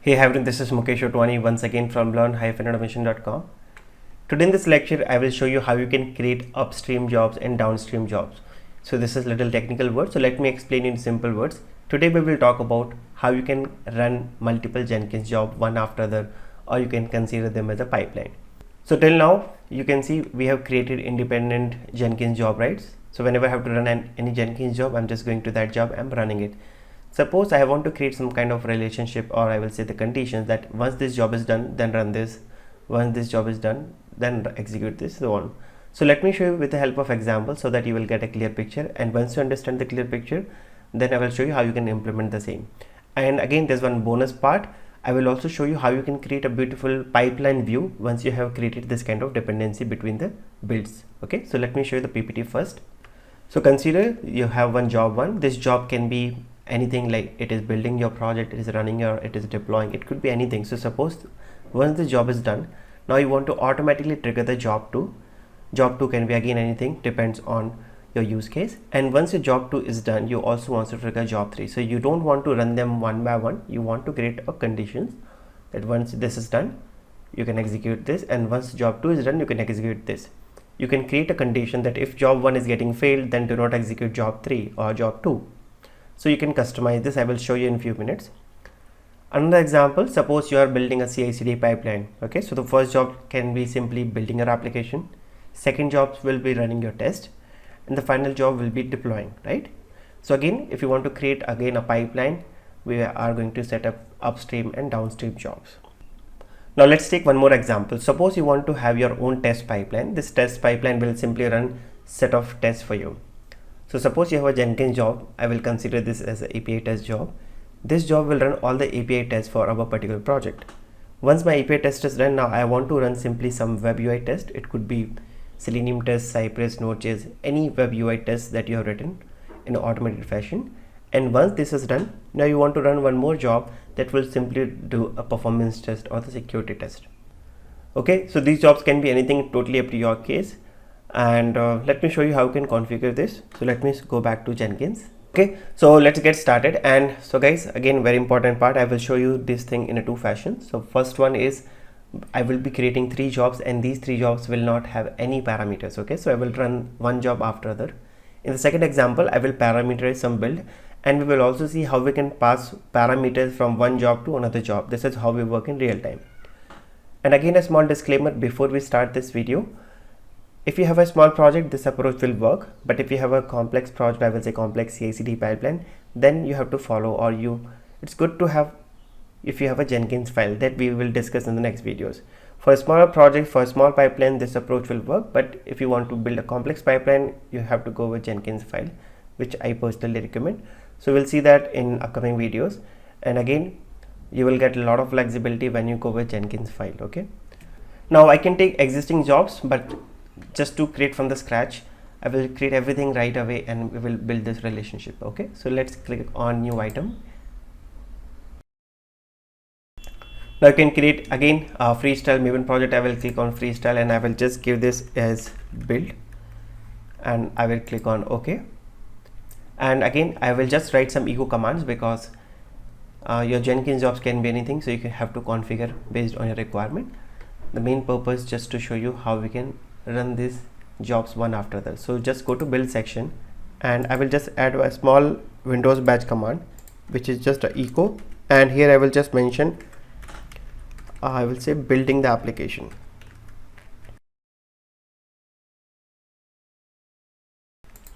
Hey everyone, this is Mukesh Otwani once again from learn-automation.com. Today in this lecture, I will show you how you can create upstream jobs and downstream jobs. So this is little technical word, so let me explain in simple words. Today we will talk about how you can run multiple Jenkins job one after the other, or you can consider them as a pipeline. So till now, you can see we have created independent Jenkins job, right? So whenever I have to run any Jenkins job, I'm just going to that job, I'm running it. Suppose I want to create some kind of relationship, or I will say the conditions that once this job is done, then run this. Once this job is done, then execute this, so on. So let me show you with the help of example so that you will get a clear picture. And once you understand the clear picture, then I will show you how you can implement the same. And again, there's one bonus part. I will also show you how you can create a beautiful pipeline view once you have created this kind of dependency between the builds. Okay, so let me show you the PPT first. So consider you have one job one. This job can be anything, like it is building your project, it is running your, it is deploying, it could be anything. So suppose once the job is done, now you want to automatically trigger the job 2. Job 2 can be again anything, depends on your use case. And once your job 2 is done, you also want to trigger job 3. So you don't want to run them one by one, you want to create a conditions that once this is done, you can execute this, and once job 2 is done, you can execute this. You can create a condition that if job 1 is getting failed, then do not execute job 3 or job 2. So you can customize this. I will show you in a few minutes. Another example, suppose you are building a CI/CD pipeline. Okay, so the first job can be simply building your application, second job will be running your test, and the final job will be deploying, right? So again, if you want to create again a pipeline, we are going to set up upstream and downstream jobs. Now let's take one more example. Suppose you want to have your own test pipeline. This test pipeline will simply run set of tests for you. So suppose you have a Jenkins job, I will consider this as an API test job. This job will run all the API tests for our particular project. Once my API test is done, now I want to run simply some web UI test. It could be Selenium test, Cypress, Node.js, any web UI test that you have written in an automated fashion. And once this is done, now you want to run one more job that will simply do a performance test or the security test. Okay, so these jobs can be anything, totally up to your case. And let me show you how you can configure this. So let me go back to Jenkins. Okay, so let's get started. And so guys, again, very important part, I will show you this thing in a 2 fashions. So first one is I will be creating 3 jobs, and these 3 jobs will not have any parameters. Okay, so I will run one job after other. In the second example, I will parameterize some build, and we will also see how we can pass parameters from one job to another job. This is how we work in real time. And again, a small disclaimer before we start this video. If you have a small project, this approach will work, but if you have a complex project, I will say complex CI/CD pipeline, then you have to follow, or it's good to have, if you have a Jenkins file that we will discuss in the next videos. For a smaller project, for a small pipeline, this approach will work, but if you want to build a complex pipeline, you have to go with Jenkins file, which I personally recommend. So we'll see that in upcoming videos. And again, you will get a lot of flexibility when you go with Jenkins file. Okay, now I can take existing jobs, but just to create from the scratch, I will create everything right away and we will build this relationship. Okay, so let's click on new item. Now you can create again a freestyle Maven project. I will click on freestyle and I will just give this as build, and I will click on OK. And again, I will just write some echo commands because your Jenkins jobs can be anything, so you can have to configure based on your requirement. The main purpose just to show you how we can run these jobs one after the other. So just go to build section, and I will just add a small Windows batch command, which is just a echo, and here I will just mention I will say building the application.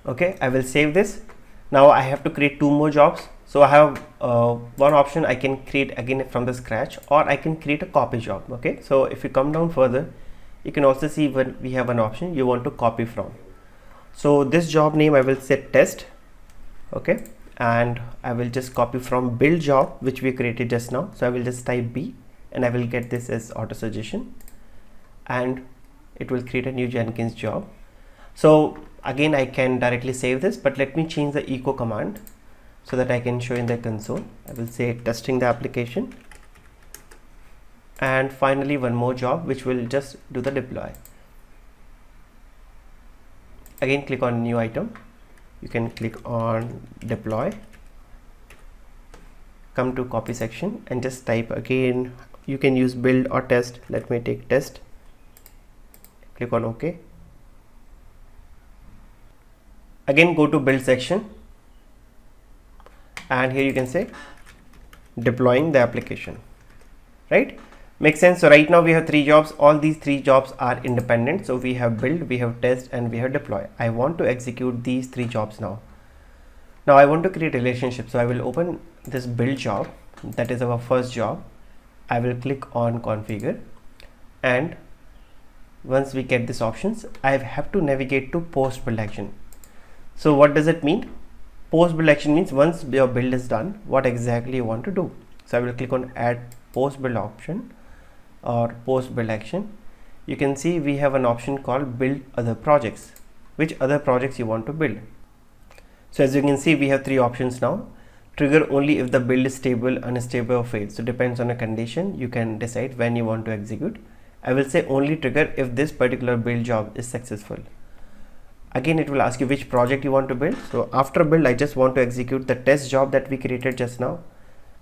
Okay, I will save this. Now I have to create 2 more jobs. So I have one option, I can create again from the scratch, or I can create a copy job. Okay, so if you come down further, you can also see when we have an option you want to copy from. So this job name I will set test. Okay, and I will just copy from build job which we created just now. So I will just type B, and I will get this as auto suggestion, and it will create a new Jenkins job. So again, I can directly save this, but let me change the echo command so that I can show in the console. I will say testing the application, and finally one more job which will just do the deploy. Again, click on new item, you can click on deploy, come to copy section and just type again. You can use build or test. Let me take test. Click on OK. Again go to build section, and here you can say deploying the application, right? Makes sense. So right now we have 3 jobs. All these 3 jobs are independent. So we have build, we have test, and we have deploy. I want to execute these 3 jobs now. Now I want to create a relationship. So I will open this build job. That is our first job. I will click on configure, and once we get these options, I have to navigate to post build action. So what does it mean? Post build action means once your build is done, what exactly you want to do. So I will click on add post build option or post build action. You can see we have an option called build other projects. Which other projects you want to build? So as you can see, we have 3 options now. Trigger only if the build is stable, unstable, or failed. So depends on a condition. You can decide when you want to execute. I will say only trigger if this particular build job is successful. Again, it will ask you which project you want to build. So after build, I just want to execute the test job that we created just now.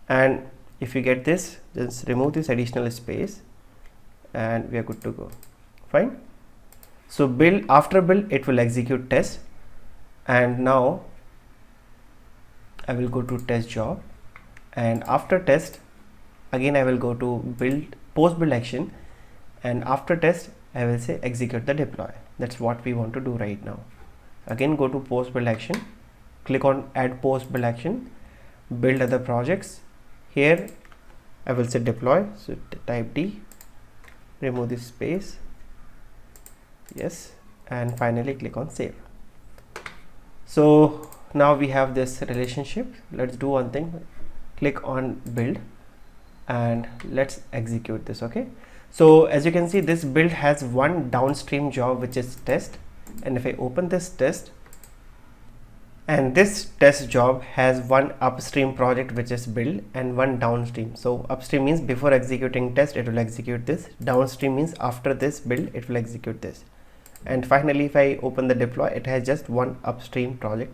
And if you get this, just remove this additional space and we are good to go. Fine. So build, after build, it will execute test. And now I will go to test job, and after test, again I will go to build post build action, and after test I will say execute the deploy. That's what we want to do right now. Again go to post build action, click on add post build action, build other projects. Here I will say deploy, so type D, remove this space, yes, and finally click on save. So now we have this relationship. Let's do one thing, click on build and let's execute this. Okay, so as you can see, this build has one downstream job which is test, and if I open this test, and this test job has one upstream project which is build and one downstream. So upstream means before executing test it will execute this, downstream means after this build it will execute this, and finally if I open the deploy, it has just one upstream project.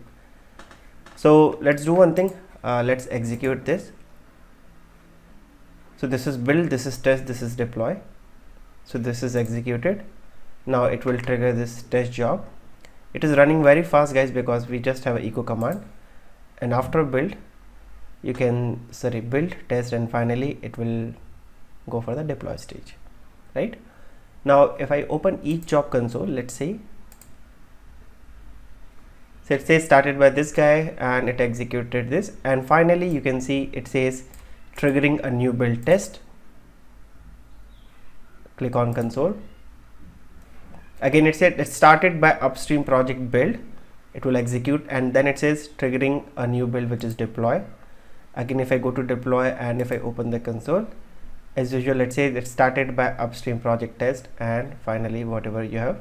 So let's do one thing, let's execute this. So this is build, this is test, this is deploy. So this is executed. Now it will trigger this test job. It is running very fast, guys, because we just have an echo command, and after build you can build, test, and finally it will go for the deploy stage, right? Now if I open each job console, let's say, so it says started by this guy and it executed this, and finally you can see it says triggering a new build test. Click on console. Again it said it started by upstream project build, it will execute, and then it says triggering a new build which is deploy. Again if I go to deploy and if I open the console, as usual let's say it started by upstream project test, and finally whatever you have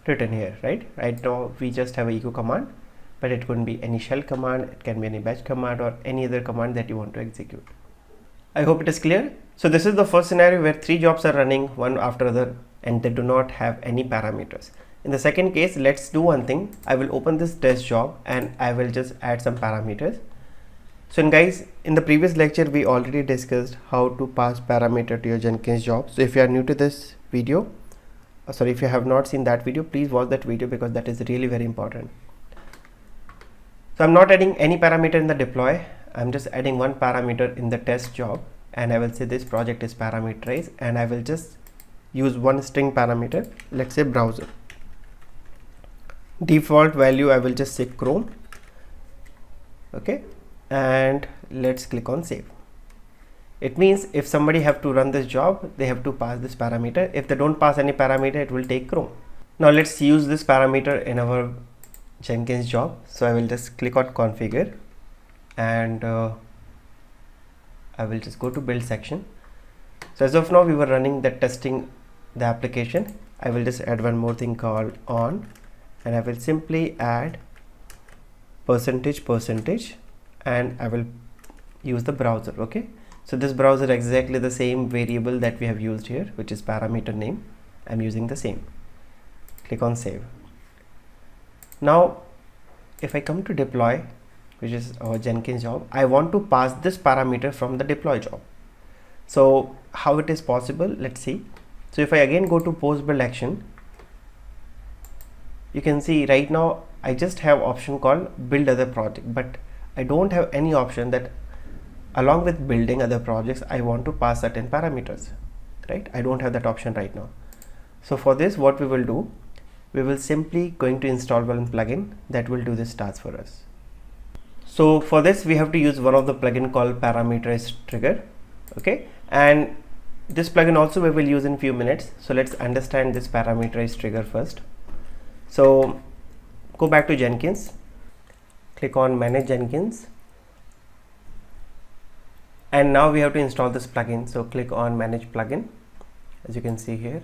written here, right? Right now we just have a echo command, but it could be any shell command, it can be any batch command, or any other command that you want to execute. I hope it is clear. So this is the first scenario where 3 jobs are running one after other and they do not have any parameters. In the second case, let's do one thing. I will open this test job and I will just add some parameters. So guys, in the previous lecture we already discussed how to pass parameter to your Jenkins job. So if you are new to this video, sorry, if you have not seen that video, please watch that video because that is really very important. So I'm not adding any parameter in the deploy. I'm just adding one parameter in the test job, and I will say this project is parameterized, and I will just use one string parameter. Let's say browser. Default value I will just say Chrome. Okay, and let's click on save. It means if somebody have to run this job, they have to pass this parameter. If they don't pass any parameter, it will take Chrome. Now let's use this parameter in our Jenkins job. So I will just click on configure, and I will just go to build section. So as of now we were running the testing the application. I will just add one more thing called on, and I will simply add %, and I will use the browser. Okay, so this browser exactly the same variable that we have used here, which is parameter name. I'm using the same. Click on save. Now if I come to deploy, which is our Jenkins job, I want to pass this parameter from the deploy job. So how it is possible, let's see. So if I again go to post build action, you can see right now I just have option called build other project, but I don't have any option that along with building other projects I want to pass certain parameters, right? I don't have that option right now. So for this, what we will do, we will simply going to install one plugin that will do this task for us. So for this we have to use one of the plugin called parameterized trigger, okay, and this plugin also we will use in few minutes. So let's understand this parameterized trigger first. So go back to Jenkins, click on manage Jenkins, and now we have to install this plugin. So click on manage plugin, as you can see here.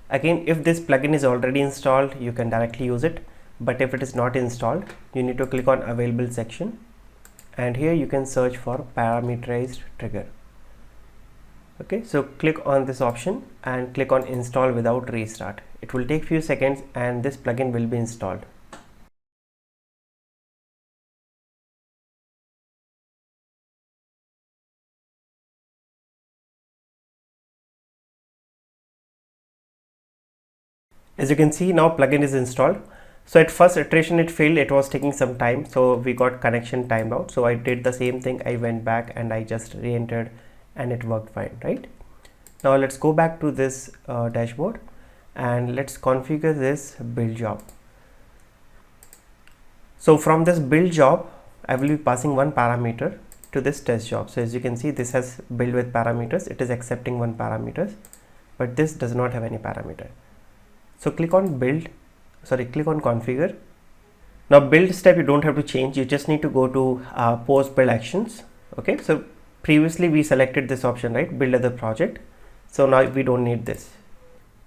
Again, if this plugin is already installed, you can directly use it, but if it is not installed, you need to click on available section, and here you can search for parameterized trigger. Okay, so click on this option and click on install without restart. It will take few seconds and this plugin will be installed. As you can see, now plugin is installed. So at first iteration it failed, it was taking some time, so we got connection timeout. So I did the same thing, I went back and I just re-entered and it worked fine, right? Now let's go back to this dashboard and let's configure this build job. So from this build job, I will be passing one parameter to this test job. So as you can see, this has build with parameters, it is accepting one parameter, but this does not have any parameter. So click on click on configure. Now build step you don't have to change, you just need to go to post build actions. Okay, so previously we selected this option, right, build other project. So now we don't need this.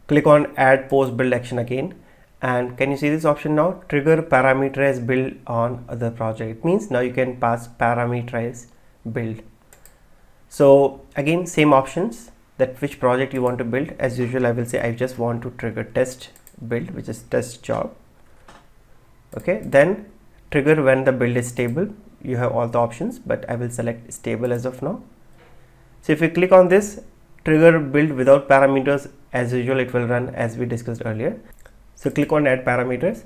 Click on add post build action again, and can you see this option now, trigger parameterize build on other project. It means now you can pass parameterize build. So again, same options, that which project you want to build. As usual, I will say I just want to trigger test build, which is test job. Okay, then trigger when the build is stable. You have all the options, but I will select stable as of now. So if you click on this, trigger build without parameters, as usual it will run as we discussed earlier. So click on add parameters,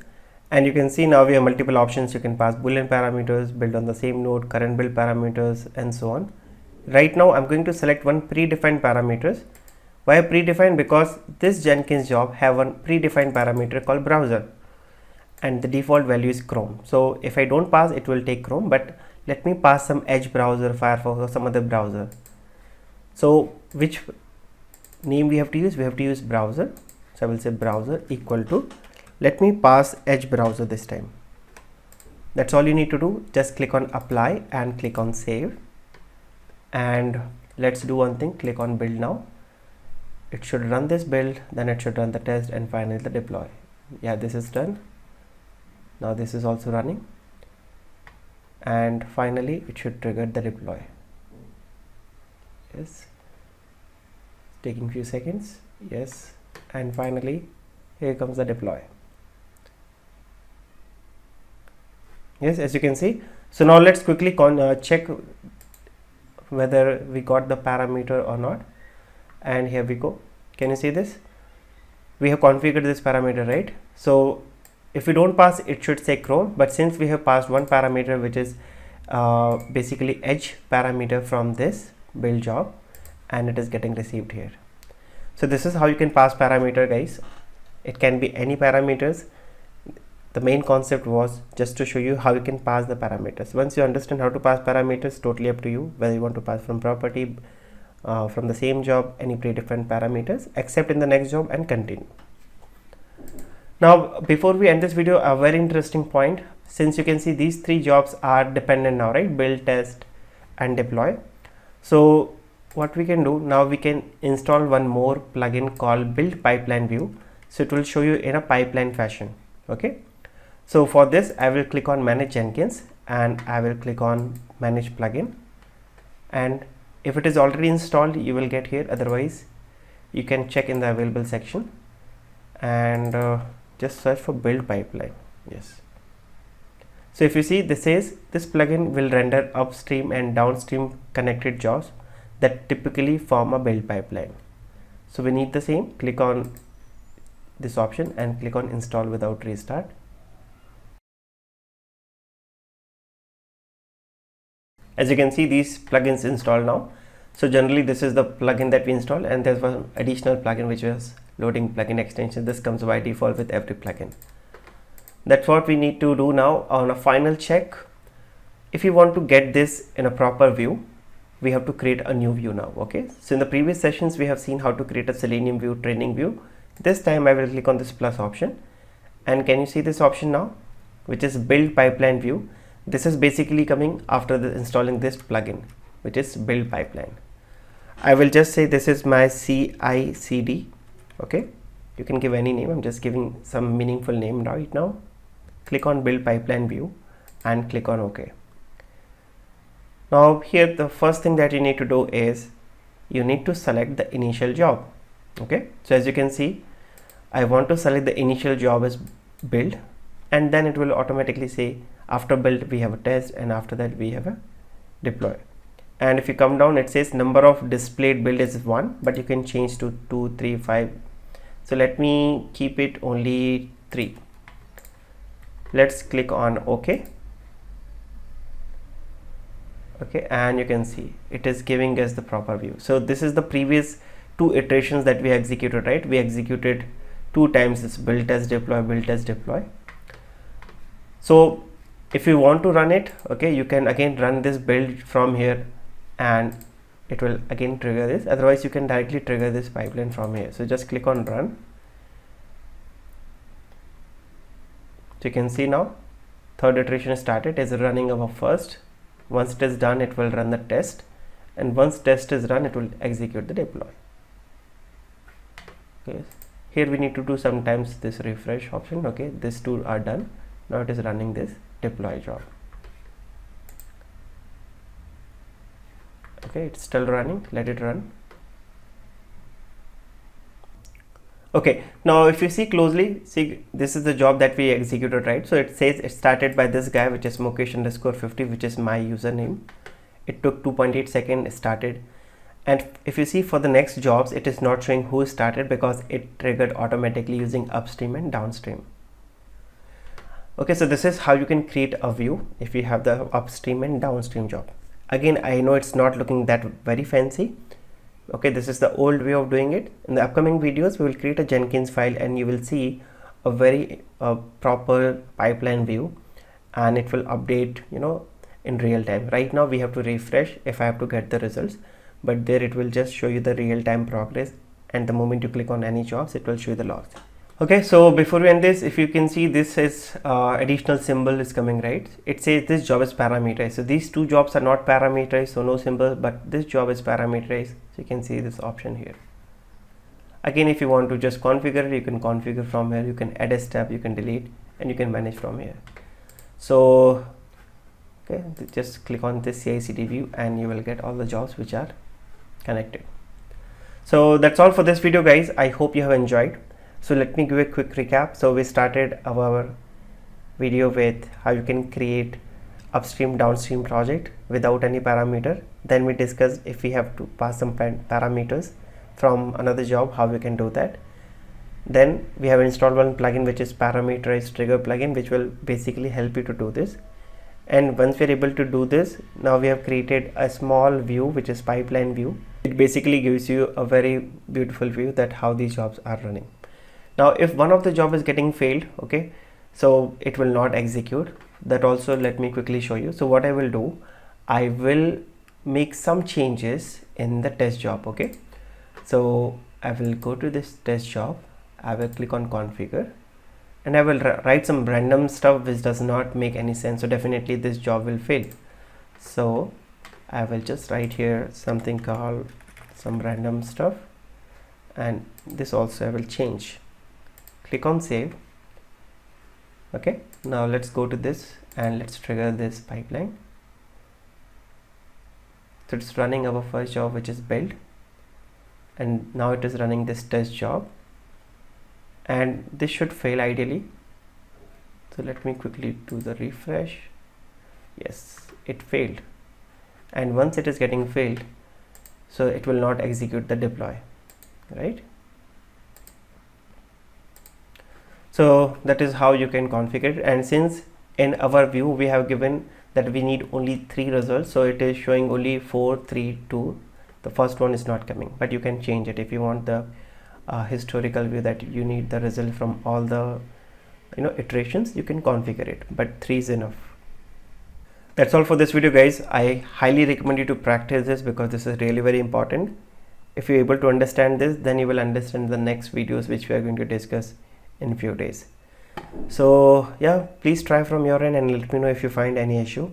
and you can see now we have multiple options. You can pass boolean parameters, build on the same node, current build parameters, and so on. Right now I'm going to select one predefined parameters. Why predefined? Because this Jenkins job have one predefined parameter called browser, and the default value is Chrome. So if I don't pass, it will take Chrome, but let me pass some Edge browser, Firefox, or some other browser. So which name we have to use? We have to use browser. So I will say browser equal to, let me pass Edge browser this time. That's all you need to do. Just click on apply and click on save. And let's do one thing, click on build now. It should run this build, then it should run the test, and finally the deploy. Yeah, this is done. Now this is also running, and finally it should trigger the deploy. Yes, taking few seconds. Yes, and finally here comes the deploy. Yes, as you can see. So now let's quickly check whether we got the parameter or not, and here we go. Can you see this? We have configured this parameter, right? So if we don't pass, it should say Chrome, but since we have passed one parameter, which is basically Edge parameter from this build job, and it is getting received here. So this is how you can pass parameter, guys. It can be any parameters. The main concept was just to show you how you can pass the parameters. Once you understand how to pass parameters, totally up to you whether you want to pass from property, from the same job, any predefined parameters, except in the next job, and continue. Now before we end this video, a very interesting point, since you can see these three jobs are dependent now, right? Build, test, and deploy. So what we can do now, we can install one more plugin called build pipeline view. So it will show you in a pipeline fashion. Okay, so for this I will click on manage Jenkins, and I will click on manage plugin, and if it is already installed you will get here, otherwise you can check in the available section and just search for build pipeline. Yes, So if you see, this says this plugin will render upstream and downstream connected jobs that typically form a build pipeline. So we need the same. Click on this option and click on install without restart. As you can see, these plugins installed now. So generally this is the plugin that we installed, and there's one additional plugin which was loading plugin extension. This comes by default with every plugin. That's what we need to do now on a final check. If you want to get this in a proper view, we have to create a new view now. Okay, so in the previous sessions we have seen how to create a Selenium view, training view. This time I will click on this plus option, and can you see this option now, which is build pipeline view. This is basically coming after installing this plugin, which is build pipeline. I will just say this is my CI/CD. Okay, you can give any name. I'm just giving some meaningful name right now. Click on build pipeline view and click on OK. Now here the first thing that you need to do is you need to select the initial job. Okay, so as you can see, I want to select the initial job as build, and then it will automatically say after build we have a test, and after that we have a deploy. And if you come down, it says number of displayed build is 1, but you can change to 2, 3, 5. So let me keep it only 3. Let's click on OK. Okay, and you can see it is giving us the proper view. So this is the previous 2 iterations that we executed, right? We executed 2 times this build test deploy, build test deploy. So if you want to run it, okay, you can again run this build from here, and it will again trigger this. Otherwise you can directly trigger this pipeline from here. So just click on run. So you can see now 3rd iteration started, is running our first. Once it is done, it will run the test, and once test is run, it will execute the deploy. Okay, here we need to do sometimes this refresh option. Okay, these 2 are done. Now it is running this deploy job. Okay, it's still running. Let it run. Okay, now if you see closely, see this is the job that we executed, right? So it says it started by this guy, which is Mukesh_50, which is my username. It took 2.8 seconds, started. And if you see for the next jobs, it is not showing who started because it triggered automatically using upstream and downstream. Okay, so this is how you can create a view if you have the upstream and downstream job. Again, I know it's not looking that very fancy. Okay, this is the old way of doing it. In the upcoming videos, we will create a Jenkins file, and you will see a very proper pipeline view, and it will update, you know, in real time. Right now we have to refresh if I have to get the results, but there it will just show you the real-time progress, and the moment you click on any jobs, it will show you the logs. Okay, so before we end this, if you can see, this is additional symbol is coming, right? It says this job is parameterized. So these 2 jobs are not parameterized, so no symbol, but this job is parameterized. So you can see this option here. Again, if you want to just configure it, you can configure from here. You can add a step, you can delete, and you can manage from here. So okay, just click on this CI/CD view, and you will get all the jobs which are connected. So that's all for this video, guys. I hope you have enjoyed. So let me give a quick recap. So we started our video with how you can create upstream downstream project without any parameter. Then we discussed if we have to pass some parameters from another job, how we can do that. Then we have installed one plugin which is parameterized trigger plugin, which will basically help you to do this. And once we're able to do this, now we have created a small view which is pipeline view. It basically gives you a very beautiful view that how these jobs are running. Now if one of the job is getting failed, okay, so it will not execute. That also let me quickly show you. So what I will do, I will make some changes in the test job. Okay, so I will go to this test job, I will click on configure, and I will write some random stuff which does not make any sense. So definitely this job will fail. So I will just write here something called some random stuff, and this also I will change. Click on save. Okay, now let's go to this and let's trigger this pipeline. So it's running our first job, which is build, and now it is running this test job, and this should fail ideally. So let me quickly do the refresh. yes, it failed. And once it is getting failed, so it will not execute the deploy, right? So that is how you can configure it. And since in our view we have given that we need only 3 results, so it is showing only 4, 3, 2. The first one is not coming, but you can change it if you want the historical view that you need the result from all the iterations. You can configure it, but 3 is enough. That's all for this video, guys. I highly recommend you to practice this because this is really very important. If you're able to understand this, then you will understand the next videos which we are going to discuss in few days. So yeah, please try from your end and let me know if you find any issue.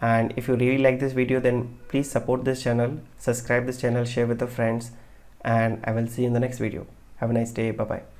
And if you really like this video, then please support this channel, subscribe this channel, share with your friends, and I will see you in the next video. Have a nice day. Bye bye.